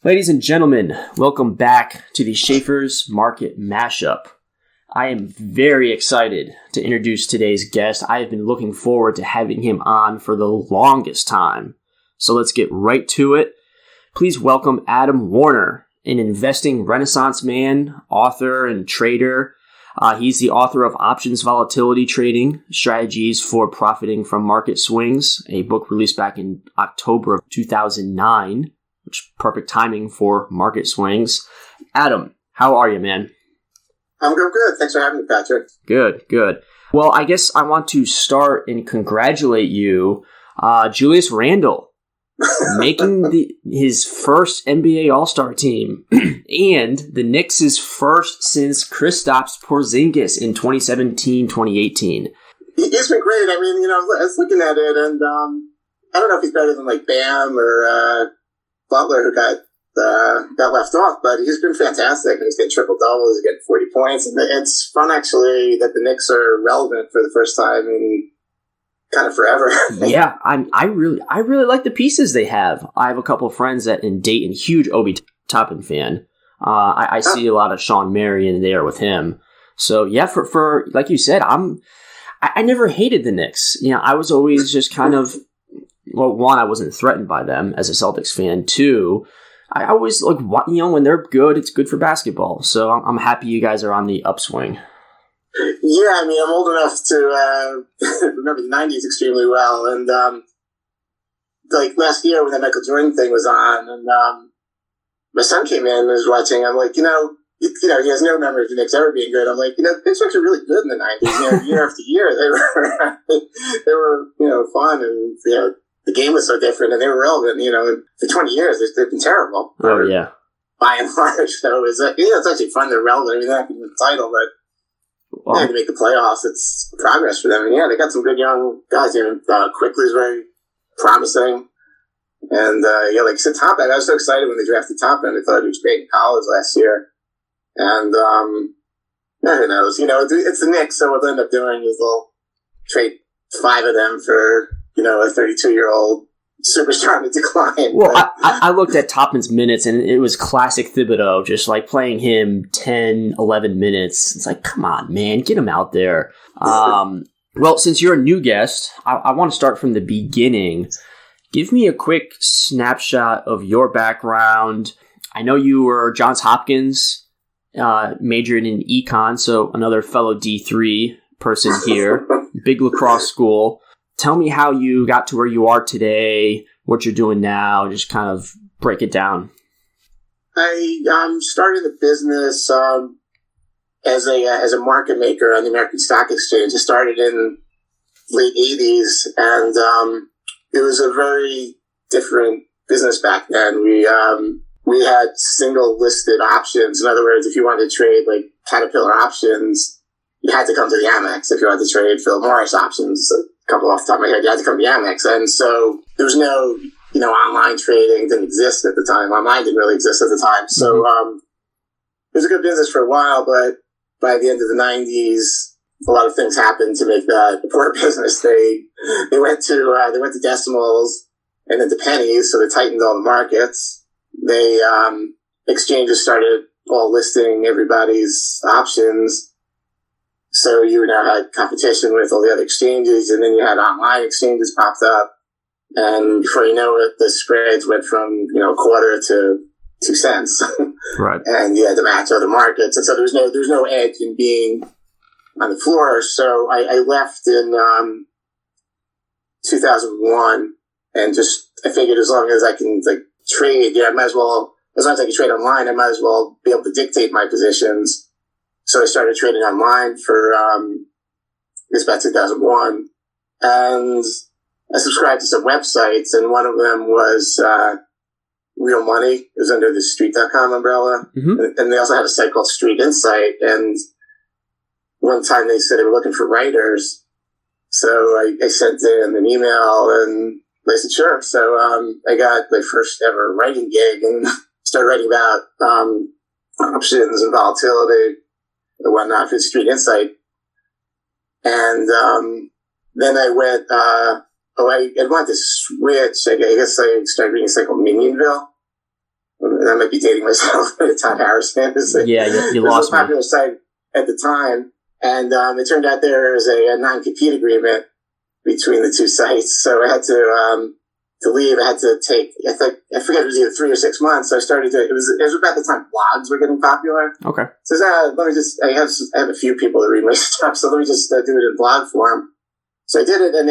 Ladies and gentlemen, welcome back to the Schaeffer's Market Mashup. I am very excited to introduce today's guest. I have been looking forward to having him on for the longest time. So let's get right to it. Please welcome Adam Warner, an investing renaissance man, author, and trader. He's the author of Options Volatility Trading, Strategies for Profiting from Market Swings, a book released back in October of 2009. Which perfect timing for market swings. Adam, how are you, man? I'm good. Thanks for having me, Patrick. Good. Well, I guess I want to start and congratulate you, Julius Randle, making his first NBA All-Star team, and the Knicks' first since Kristaps Porzingis in 2017-2018. He's been great. I mean, I was looking at it, and I don't know if he's better than like Bam or Butler, who got left off, but he's been fantastic. He's getting triple doubles, he's getting 40 points, and it's fun actually that the Knicks are relevant for the first time in kind of forever. Yeah, I really like the pieces they have. I have a couple of friends that in Dayton, huge Obi Toppin fan. I see a lot of Sean Marion there with him. So yeah, for like you said, I never hated the Knicks. I was always just kind of. Well, one, I wasn't threatened by them as a Celtics fan. Two, I always when they're good, it's good for basketball. So I'm happy you guys are on the upswing. Yeah, I mean, I'm old enough to remember the 90s extremely well. And last year when the Michael Jordan thing was on, and my son came in and was watching, I'm like, he has no memory of the Knicks ever being good. I'm like, the Knicks were actually really good in the 90s. Year after year, they were fun, and the game was so different, and they were relevant. For 20 years, they've been terrible. Oh yeah, by and large. So it's actually fun. They're relevant. I mean, they're not going to win the title, but to make the playoffs, it's progress for them. And yeah, they got some good young guys. Quickly's very promising, and like I said, Toppin. I was so excited when they drafted Toppin. I thought he was great in college last year, and who knows? It's the Knicks, so what they'll end up doing is they'll trade 5 of them for. A 32-year-old superstar in decline. Well, I looked at Toppin's minutes, and it was classic Thibodeau, just like playing him 10, 11 minutes. It's like, come on, man, get him out there. Well, since you're a new guest, I want to start from the beginning. Give me a quick snapshot of your background. I know you were Johns Hopkins, majored in econ, so another fellow D3 person here, big lacrosse school. Tell me how you got to where you are today, what you're doing now, just kind of break it down. I started the business as a market maker on the American Stock Exchange. I started in late 80s, and it was a very different business back then. We had single listed options. In other words, if you wanted to trade like Caterpillar options, you had to come to the Amex. If you wanted to trade Philip Morris options, couple off the top of my head, you had to come to Amex. And so there was no, online trading didn't exist at the time. Online didn't really exist at the time. So it was a good business for a while, but by the end of the 90s, a lot of things happened to make that a poor business. They went to decimals and then to pennies, so they tightened all the markets. They exchanges started all listing everybody's options. So you now had competition with all the other exchanges, and then you had online exchanges popped up. And before you know it, the spreads went from, a quarter to 2 cents. Right. And you had to match other markets. And so there was no edge in being on the floor. So I left in 2001, and I figured as long as I can trade, I might as well, as long as I can trade online, I might as well be able to dictate my positions. So I started trading online for, about 2001. And I subscribed to some websites, and one of them was Real Money. It was under the Street.com umbrella. Mm-hmm. And they also had a site called Street Insight. And one time they said they were looking for writers. So I sent in an email, and they said, sure. So I got my first ever writing gig in started writing about options and volatility and whatnot for Street Insight. And then I went, I wanted to switch. I guess I started reading something called Minionville. And I might be dating myself. Todd Harrison. Yeah, you lost me. It was a popular site at the time. And it turned out there was a non-compete agreement between the two sites. So I had to leave. I had to take, I forget, it was either 3 or 6 months. So I started to, it was about the time blogs were getting popular. Okay. So let me just, I have a few people that read my stuff. So let me just do it in blog form. So I did it and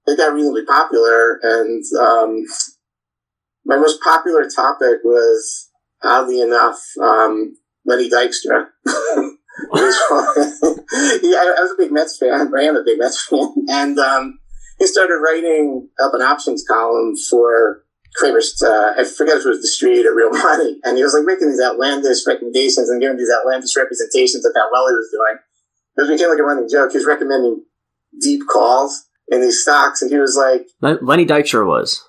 it got reasonably popular. And my most popular topic was, oddly enough, Lenny Dykstra. Yeah, I was a big Mets fan. I am a big Mets fan. And he started writing up an options column for Kramer's, I forget if it was The Street or Real Money. And he was like making these outlandish recommendations and giving these outlandish representations of how well he was doing. It became like a running joke. He was recommending deep calls in these stocks. And he was like... Lenny Dykstra was.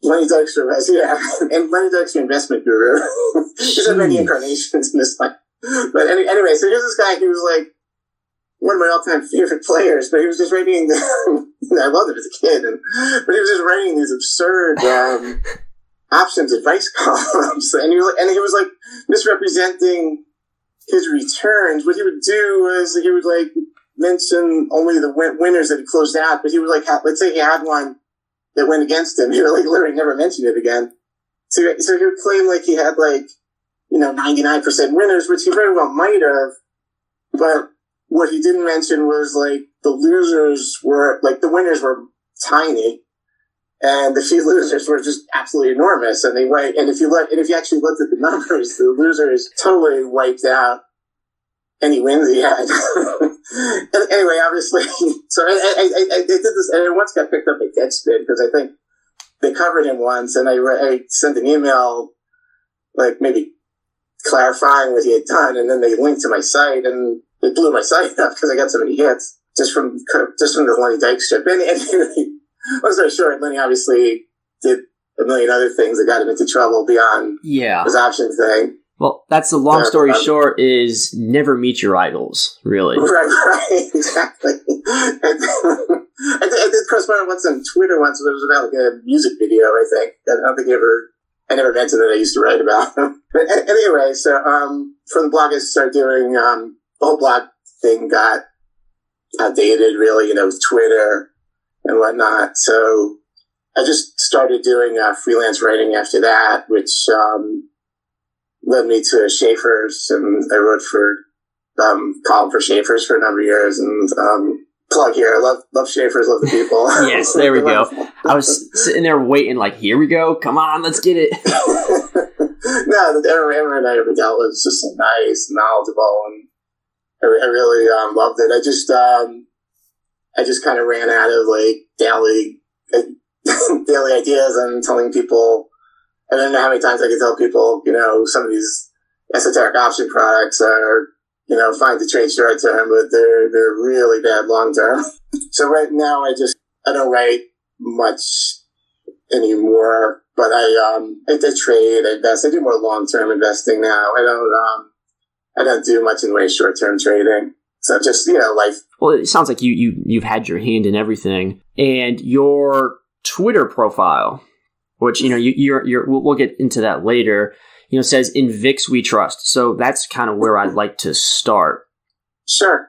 Lenny Dykstra was, yeah. And Lenny Dykstra, investment guru. He's had many incarnations in this life. But anyway, so here's this guy who was like one of my all-time favorite players, but he was just writing, I loved it as a kid, but he was just writing these absurd options advice columns, and he was like misrepresenting his returns. What he would do was he would like mention only the winners that he closed out, but he would like, let's say he had one that went against him, he would like literally never mention it again. So he would claim like he had like, 99% winners, which he very well might have. But what he didn't mention was like the losers were, like the winners were tiny and the few losers were just absolutely enormous. And if you actually looked at the numbers, the losers totally wiped out any wins he had. And anyway, obviously, so I did this, and it once got picked up at Deadspin because I think they covered him once, and I sent an email, like maybe clarifying what he had done, and then they linked to my site, and they blew my site up because I got so many hits just from the Lenny Dykstra. And anyway, long story short, Lenny obviously did a million other things that got him into trouble beyond his option thing. Well, that's the long story short is never meet your idols, really. Right, exactly. I did correspond once on Twitter once, but it was about like a music video, I think. I don't think I never mentioned that I used to write about him. But anyway, so from the blog I started doing, the whole blog thing got outdated, really, with Twitter and whatnot. So I just started doing freelance writing after that, which led me to Schaeffer's, and I wrote for column for Schaeffer's for a number of years. And plug here, I love Schaeffer's, love the people. Yes, there we go. I was sitting there waiting, like, here we go. Come on, let's get it. No, everyone I ever dealt with was just so nice, knowledgeable, and I really loved it. I just kind of ran out of like daily ideas and telling people. I don't know how many times I could tell people, some of these esoteric option products are, fine to trade short term, but they're really bad long term. So right now I don't write much anymore, but I trade, I invest. I do more long term investing now. I don't do much in the way of short term trading. So just, life. Well, it sounds like you've had your hand in everything, and your Twitter profile, which, we'll get into that later, says in VIX we trust. So that's kind of where I'd like to start. Sure.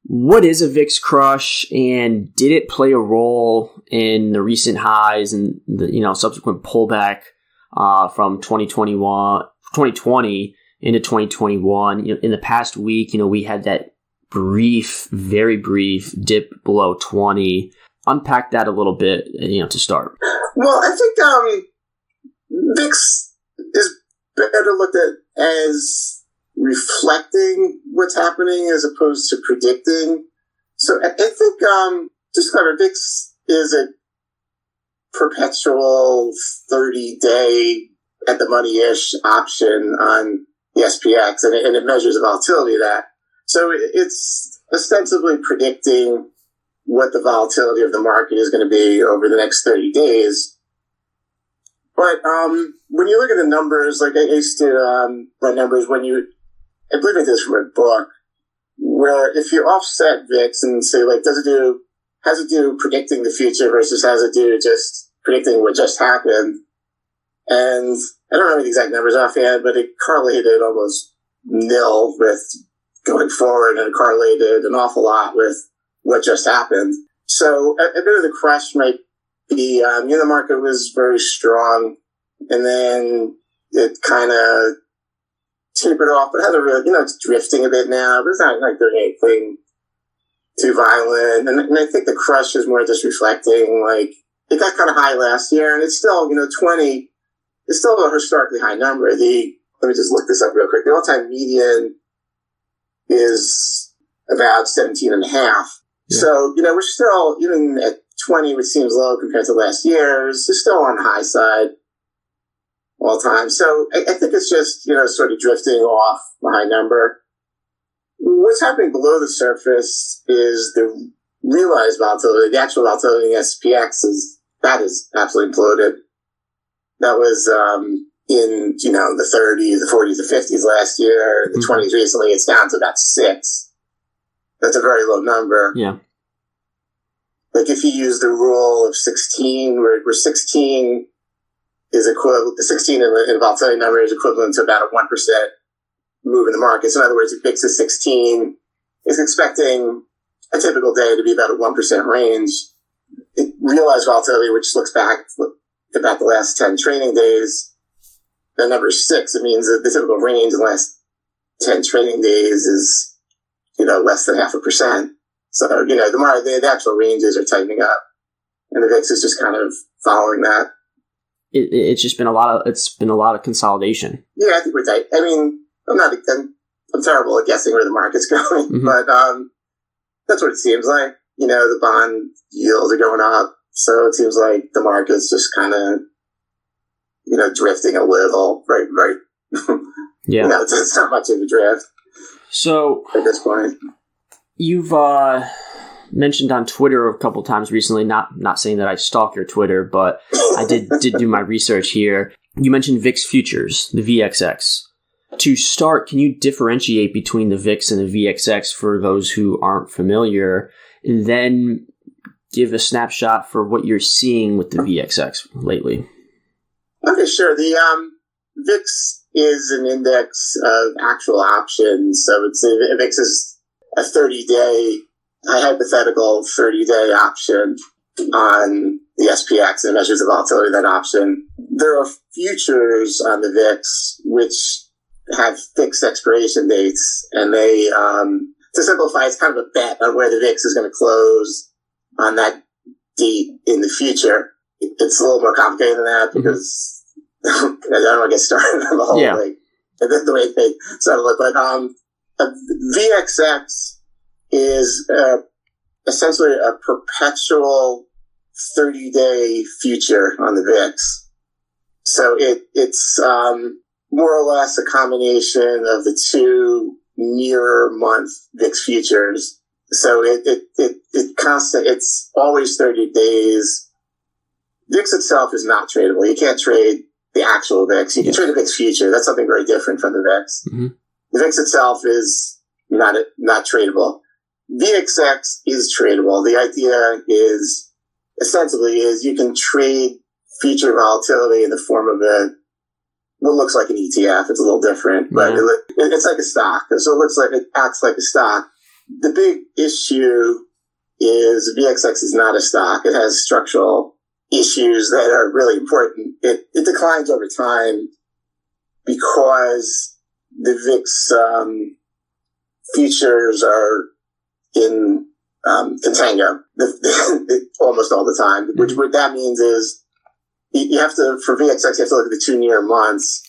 What is a VIX crush, and did it play a role in the recent highs and the, subsequent pullback from 2020 into 2021? In the past week, we had that very brief dip below 20. Unpack that a little bit, to start. Well, I think VIX is better looked at as reflecting what's happening as opposed to predicting. So I think just cover VIX is a perpetual 30-day at the money-ish option on the SPX, and it measures the volatility of that. So it's ostensibly predicting what the volatility of the market is going to be over the next 30 days. But when you look at the numbers, like I used to run numbers I believe I did this from a book, where if you offset VIX and say, like, how's it do predicting the future versus how's it do just predicting what just happened? And I don't remember the exact numbers offhand, but it correlated almost nil with going forward, and it correlated an awful lot with what just happened. So a bit of the crush might be, the market was very strong, and then it kind of tapered off, but hasn't really, it's drifting a bit now, but it's not like doing anything too violent. And I think the crush is more just reflecting, like, it got kind of high last year, and it's still, 20 is still a historically high number. Let me just look this up real quick. The all-time median is about 17.5. Yeah. So, we're still, even at 20, which seems low compared to last year's, it's still on the high side all time. So I think it's just, sort of drifting off the high number. What's happening below the surface is the realized volatility, the actual volatility in the SPX that is absolutely imploded. That was in, the 30s, the 40s, the 50s last year, the 20s recently. It's down to about 6. That's a very low number. Yeah. Like if you use the rule of 16, where 16 is equivalent, 16 in volatility number is equivalent to about a 1% move in the markets. In other words, if VIX is 16, it's expecting a typical day to be about a 1% range. Realized volatility, which looks back about the last 10 trading days, the number is 6. It means that the typical range in the last 10 trading days is, less than 0.5%. So, the actual ranges are tightening up, and the VIX is just kind of following that. It's just been a lot of consolidation. Yeah, I think we're tight. I mean, I'm terrible at guessing where the market's going, but that's what it seems like. The bond yields are going up, so it seems like the market's just kind of, drifting a little, right? Yeah. It's not much of a drift. So at this point, you've mentioned on Twitter a couple times recently, not saying that I stalk your Twitter, but I did do my research here. You mentioned VIX futures, the VXX. To start, can you differentiate between the VIX and the VXX for those who aren't familiar, and then give a snapshot for what you're seeing with the VXX lately? Okay, sure. The VIX is an index of actual options. So VIX is a 30-day, a hypothetical 30-day option on the SPX, and measures the volatility of that option. There are futures on the VIX which have fixed expiration dates, and they, to simplify, it's kind of a bet on where the VIX is going to close on that date in the future. It's a little more complicated than that because I don't want to get started on the whole thing. The way they sort of look like. VXX is essentially a perpetual 30-day future on the VIX. So it's more or less a combination of the two near month VIX futures. So it's always 30 days. VIX itself is not tradable. You can't trade the actual VIX. You can trade a VIX future. That's something very different from the VIX. Mm-hmm. The VIX itself is not tradable. VXX is tradable. The idea is ostensibly you can trade future volatility in the form of what looks like an ETF. It's a little different, but it's like a stock. So it acts like a stock. The big issue is VXX is not a stock. It has structural issues that are really important. It declines over time because the VIX futures are in contango almost all the time. Which what that means is you have to, for VXX, you have to look at the two near months,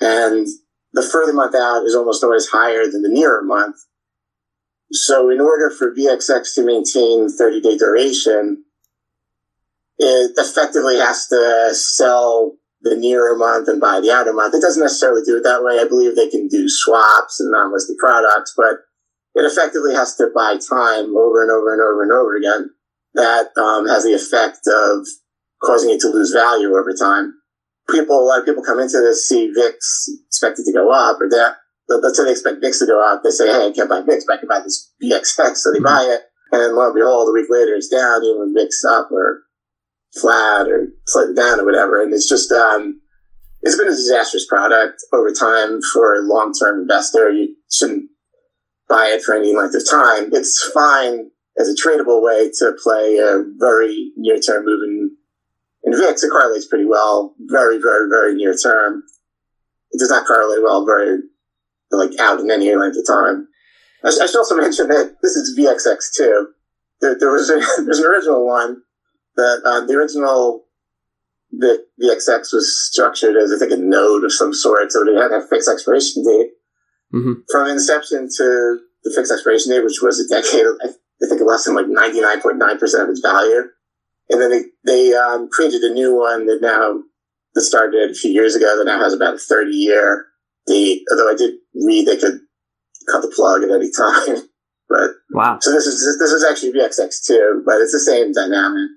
and the further month out is almost always higher than the nearer month. So in order for VXX to maintain 30-day duration, it effectively has to sell the nearer month and buy the outer month. It doesn't necessarily do it that way. I believe they can do swaps and non-listed products, but it effectively has to buy time over and over and over and over again. That has the effect of causing it to lose value over time. a lot of people come into this, see VIX expected to go up, or that, let's say they expect VIX to go up. They say, hey, I can't buy VIX, but I can buy this VXX. So they buy it. And lo and behold, a week later, it's down, even when VIX up or flat or slightly down or whatever. And it's just, it's been a disastrous product over time for a long-term investor. You shouldn't buy it for any length of time. It's fine as a tradable way to play a very near-term move in VIX. It correlates pretty well, very, very, very near-term. It does not correlate well very, out in any length of time. I should also mention that this is VXX too. There's an original one that, the original VXX was structured as, I think, a node of some sort, so it had a fixed expiration date. Mm-hmm. From inception to the fixed expiration date, which was a decade, I think less than 99.9% of its value. And then they created a new one that started a few years ago that now has about a 30-year date, although I did read they could cut the plug at any time. But wow. So this is actually VXX too, but it's the same dynamic.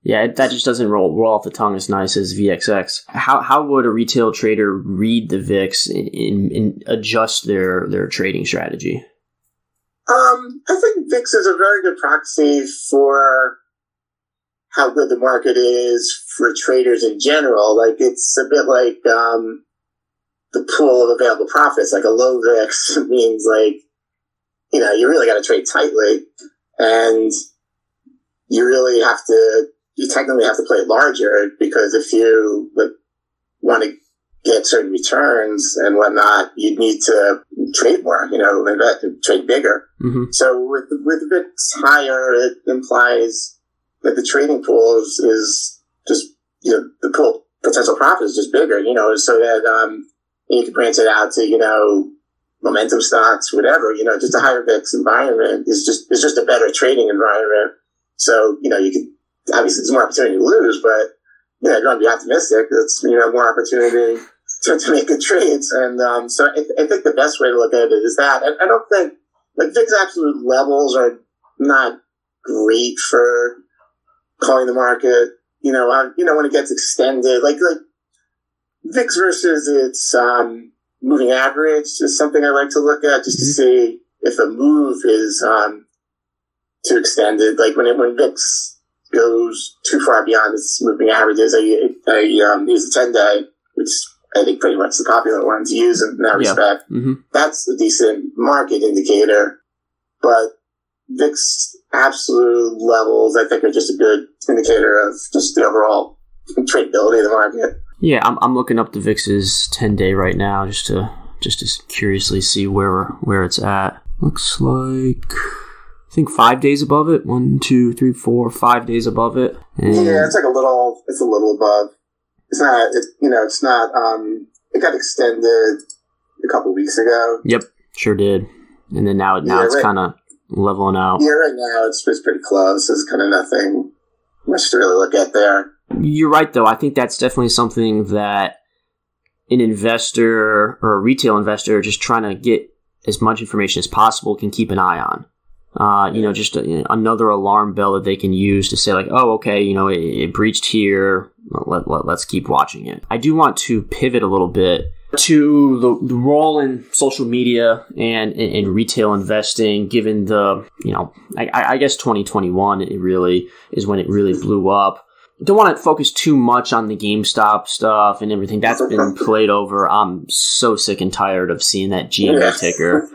Yeah, that just doesn't roll off the tongue as nice as VXX. How would a retail trader read the VIX and adjust their trading strategy? I think VIX is a very good proxy for how good the market is for traders in general. It's a bit like the pool of available profits. A low VIX means you really got to trade tightly, and you technically have to play it because if you want to get certain returns and whatnot, you need to trade more, trade bigger. Mm-hmm. So with the VIX higher, it implies that the trading pool is just, the pool potential profit is just bigger, so that you can branch it out to, momentum stocks, whatever, just a higher VIX environment is just a better trading environment. So, you can, obviously there's more opportunity to lose, but, you want to be optimistic. It's, more opportunity to make good trades. And, so I think the best way to look at it is that. And I don't think, VIX absolute levels are not great for calling the market. When it gets extended, VIX versus its, moving average is something I like to look at just to see if a move is, too extended. When VIX goes too far beyond its moving averages, I use the 10-day, which I think pretty much the popular one to use in that respect. Mm-hmm. That's a decent market indicator, but VIX absolute levels, I think, are just a good indicator of just the overall tradability of the market. Yeah, I'm looking up the VIX's 10-day right now just to curiously see where it's at. Looks like, I think 5 days above it. 1, 2, 3, 4, 5 days above it. And yeah, it's a little above. It's not, it's not, it got extended a couple weeks ago. Yep, sure did. And then now it's kind of leveling out. Yeah, right now it's pretty close. There's kind of nothing much to really look at there. You're right, though. I think that's definitely something that an investor or a retail investor just trying to get as much information as possible can keep an eye on. Just another alarm bell that they can use to say oh, okay, it breached here. Let's keep watching it. I do want to pivot a little bit to the role in social media and in retail investing, given the, I guess 2021, it really is when it really blew up. Don't want to focus too much on the GameStop stuff and everything. That's been played over. I'm so sick and tired of seeing that GME ticker.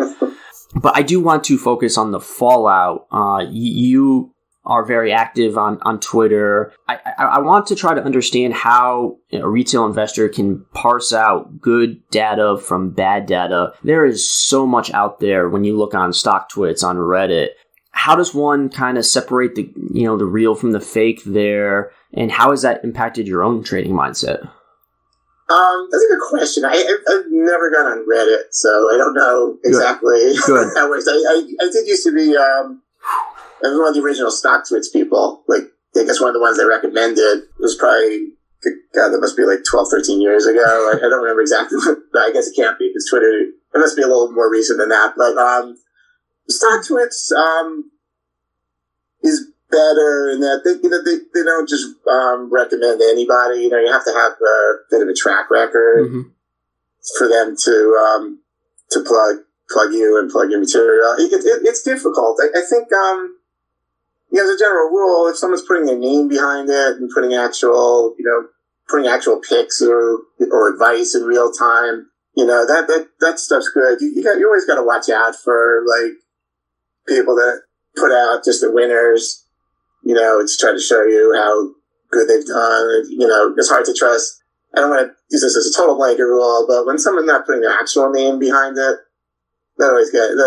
But I do want to focus on the fallout. You are very active on Twitter. I want to try to understand how a retail investor can parse out good data from bad data. There is so much out there when you look on StockTwits, on Reddit. How does one kind of separate the real from the fake there? And how has that impacted your own trading mindset? That's a good question. I've never gone on Reddit, so I don't know exactly how that works. I did used to be I was one of the original StockTwits people. I guess one of the ones they recommended was probably, God, that must be 12, 13 years ago. I don't remember exactly, but I guess it can't be because Twitter, it must be a little more recent than that. But StockTwits is better in that they don't just recommend anybody. You have to have a bit of a track record for them to plug you and plug your material. It's difficult. I think as a general rule, if someone's putting their name behind it and putting actual picks or advice in real time, that stuff's good. You always got to watch out for like people that put out just the winners, to try to show you how good they've done. It's hard to trust. I don't want to use this as a total blanket rule, but when someone's not putting their actual name behind it, that always good.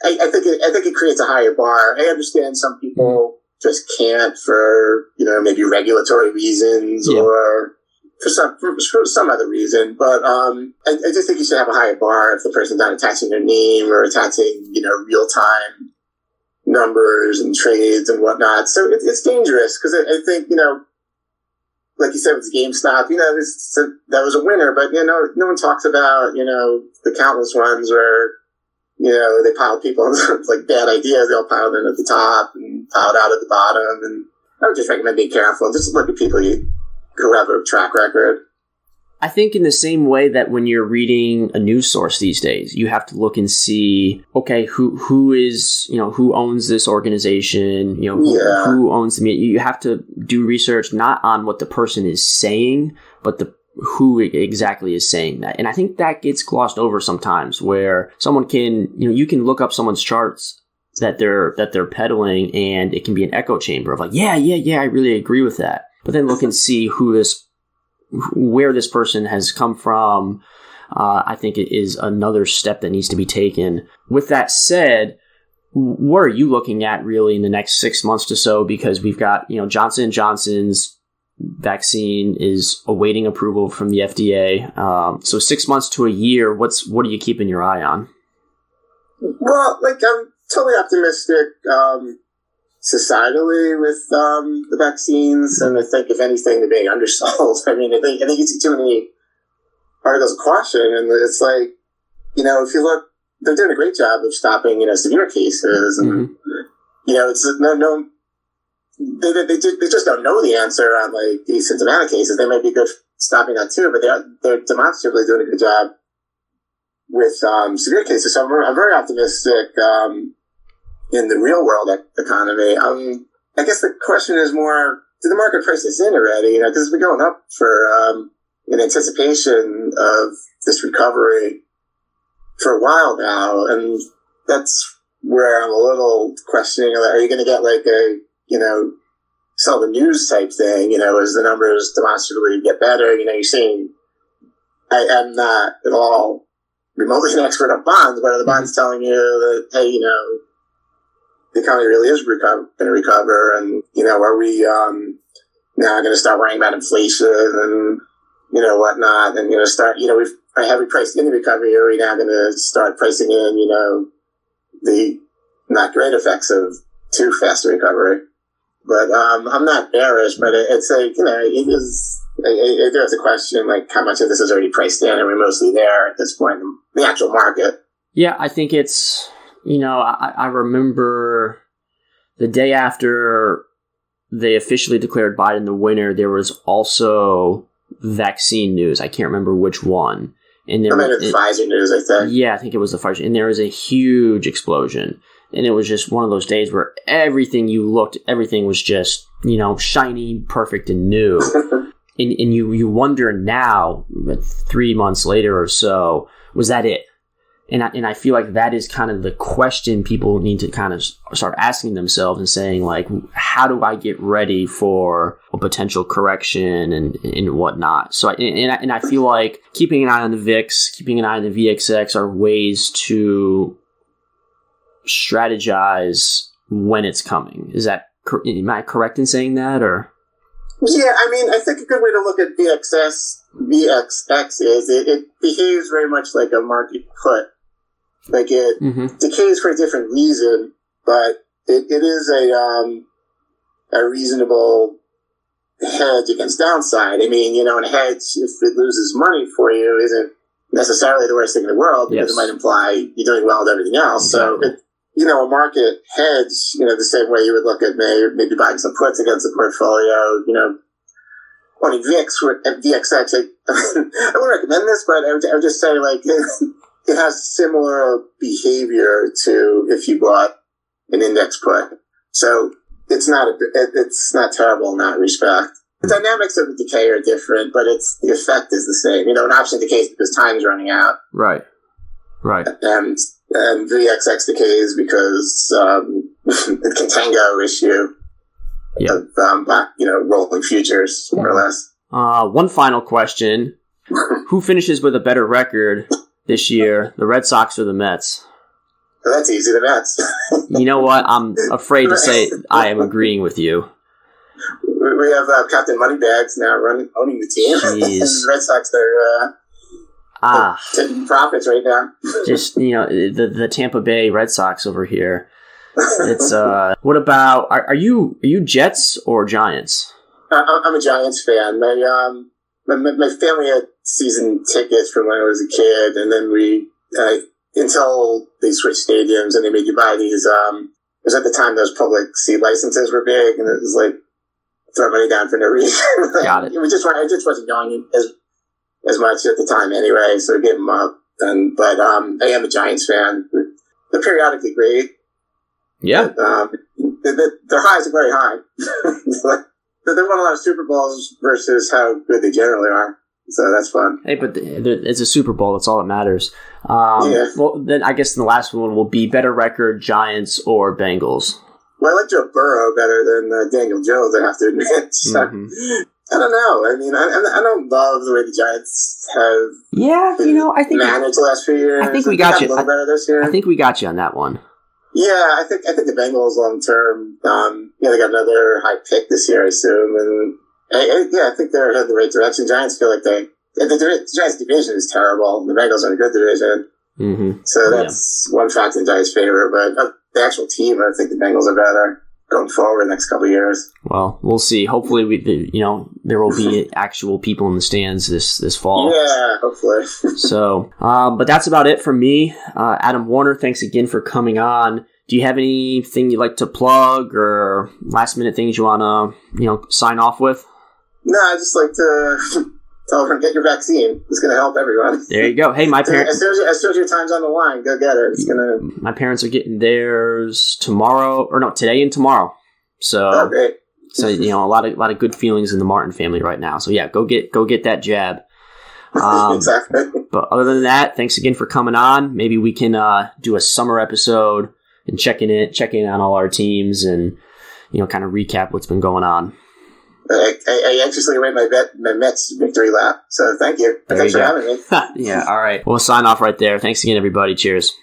I think it creates a higher bar. I understand some people just can't for maybe regulatory reasons or for some other reason. But I just think you should have a higher bar if the person's not attaching their name or attaching real time numbers and trades and whatnot. So it's dangerous because I think like you said with GameStop, that was a winner, but no one talks about the countless ones where they pile people like bad ideas. They'll pile them at the top and piled out at the bottom. And I would just recommend being careful. Just look at people who have a track record. I think in the same way that when you're reading a news source these days, you have to look and see, okay, who is, who owns this organization, who owns the media. You have to do research not on what the person is saying, but who exactly is saying that. And I think that gets glossed over sometimes where someone can, you can look up someone's charts that they're peddling and it can be an echo chamber of like, yeah, I really agree with that. But then look and see where this person has come from. I think it is another step that needs to be taken. With that said, what are you looking at really in the next 6 months or so? Because we've got, Johnson & Johnson's vaccine is awaiting approval from the FDA. So 6 months to a year, what are you keeping your eye on? Well, I'm totally optimistic societally with the vaccines, and I think if anything, they're being undersold. I think you see too many articles of caution, and it's like, if you look, they're doing a great job of stopping, severe cases, and it's no. They just don't know the answer on like these symptomatic cases. They might be good stopping that too, but they're demonstrably doing a good job with severe cases. So I'm very optimistic in the real world economy. I guess the question is more: did the market price this in already? Because it's been going up for in anticipation of this recovery for a while now, and that's where I'm a little questioning: are you going to get like a sell the news type thing, as the numbers demonstrably get better? You're seeing, I'm not at all remotely an expert on bonds, but are the bonds telling you that, hey, the economy really is going to recover? And, are we now going to start worrying about inflation and, whatnot? And, start, have we priced in the recovery? Or are we now going to start pricing in, the not great effects of too fast a recovery? But I'm not bearish, but it's like, it is, there's a question, like, how much of this is already priced in, and we're mostly there at this point in the actual market. Yeah, I think it's, I remember the day after they officially declared Biden the winner, there was also vaccine news. I can't remember which one. And there was the Pfizer news, I think. Yeah, I think it was the Pfizer. And there was a huge explosion. And it was just one of those days where everything was just, shiny, perfect, and new. and you wonder now, 3 months later or so, was that it? And I feel like that is kind of the question people need to kind of start asking themselves and saying, like, how do I get ready for a potential correction and whatnot? So, I feel like keeping an eye on the VIX, keeping an eye on the VXX are ways to strategize when it's coming. Am I correct in saying that, or? Yeah, I think a good way to look at VXX is it behaves very much like a market put. Like it decays for a different reason, but it is a reasonable hedge against downside. And a hedge, if it loses money for you, isn't necessarily the worst thing in the world, because it might imply you're doing well with everything else. Exactly. So a market hedge, the same way you would look at maybe buying some puts against a portfolio, owning VIX or VXX. I wouldn't recommend this, but I would just say, like, it has similar behavior to if you bought an index put. So it's not terrible in that respect. The dynamics of the decay are different, but the effect is the same. An option decays because time's running out. Right. And VXX decays because the contango issue of rolling futures, more or less. One final question: who finishes with a better record this year, the Red Sox or the Mets? Well, that's easy, the Mets. You know what? I'm afraid to say I am agreeing with you. We have Captain Moneybags now owning the team. The Red Sox, they're taking profits right now. Just, the Tampa Bay Red Sox over here. It's what about, are you Jets or Giants? I'm a Giants fan. My family had season tickets from when I was a kid, and then we until they switched stadiums and they made you buy these. It was at the time those public seat licenses were big, and it was like throw money down for no reason. Got it. I just wasn't going as much at the time anyway, so I gave them up. But I am a Giants fan. They're periodically great. Yeah. Their highs are very high. They won a lot of Super Bowls versus how good they generally are. So that's fun. Hey, but it's a Super Bowl. That's all that matters. Well, then I guess the last one will be better record, Giants or Bengals. Well, I like Joe Burrow better than Daniel Jones, I have to admit. So, I don't know. I mean, I don't love the way the Giants have I think managed the last few years. I think we got you. A little better this year. I think we got you on that one. Yeah, I think the Bengals long term. They got another high pick this year, I assume, and I think they're headed the right direction. Giants feel like the Giants division is terrible. The Bengals are in a good division, so that's one factor in Giants' favor. But the actual team, I think the Bengals are better going forward the next couple of years. Well, we'll see. Hopefully, there will be actual people in the stands this fall. Yeah, hopefully. So, but that's about it from me. Adam Warner, thanks again for coming on. Do you have anything you'd like to plug or last minute things you want to, sign off with? No, I just like to tell everyone, get your vaccine. It's going to help everyone. There you go. Hey, my parents. As soon as your time's on the line, go get it. My parents are getting theirs today and tomorrow. So, oh, great. So a lot of good feelings in the Martin family right now. So yeah, go get that jab. Exactly. But other than that, thanks again for coming on. Maybe we can do a summer episode and check in on all our teams and kind of recap what's been going on. I anxiously await my Mets victory lap. So thank you. Thanks for having me. Yeah. All right. We'll sign off right there. Thanks again, everybody. Cheers.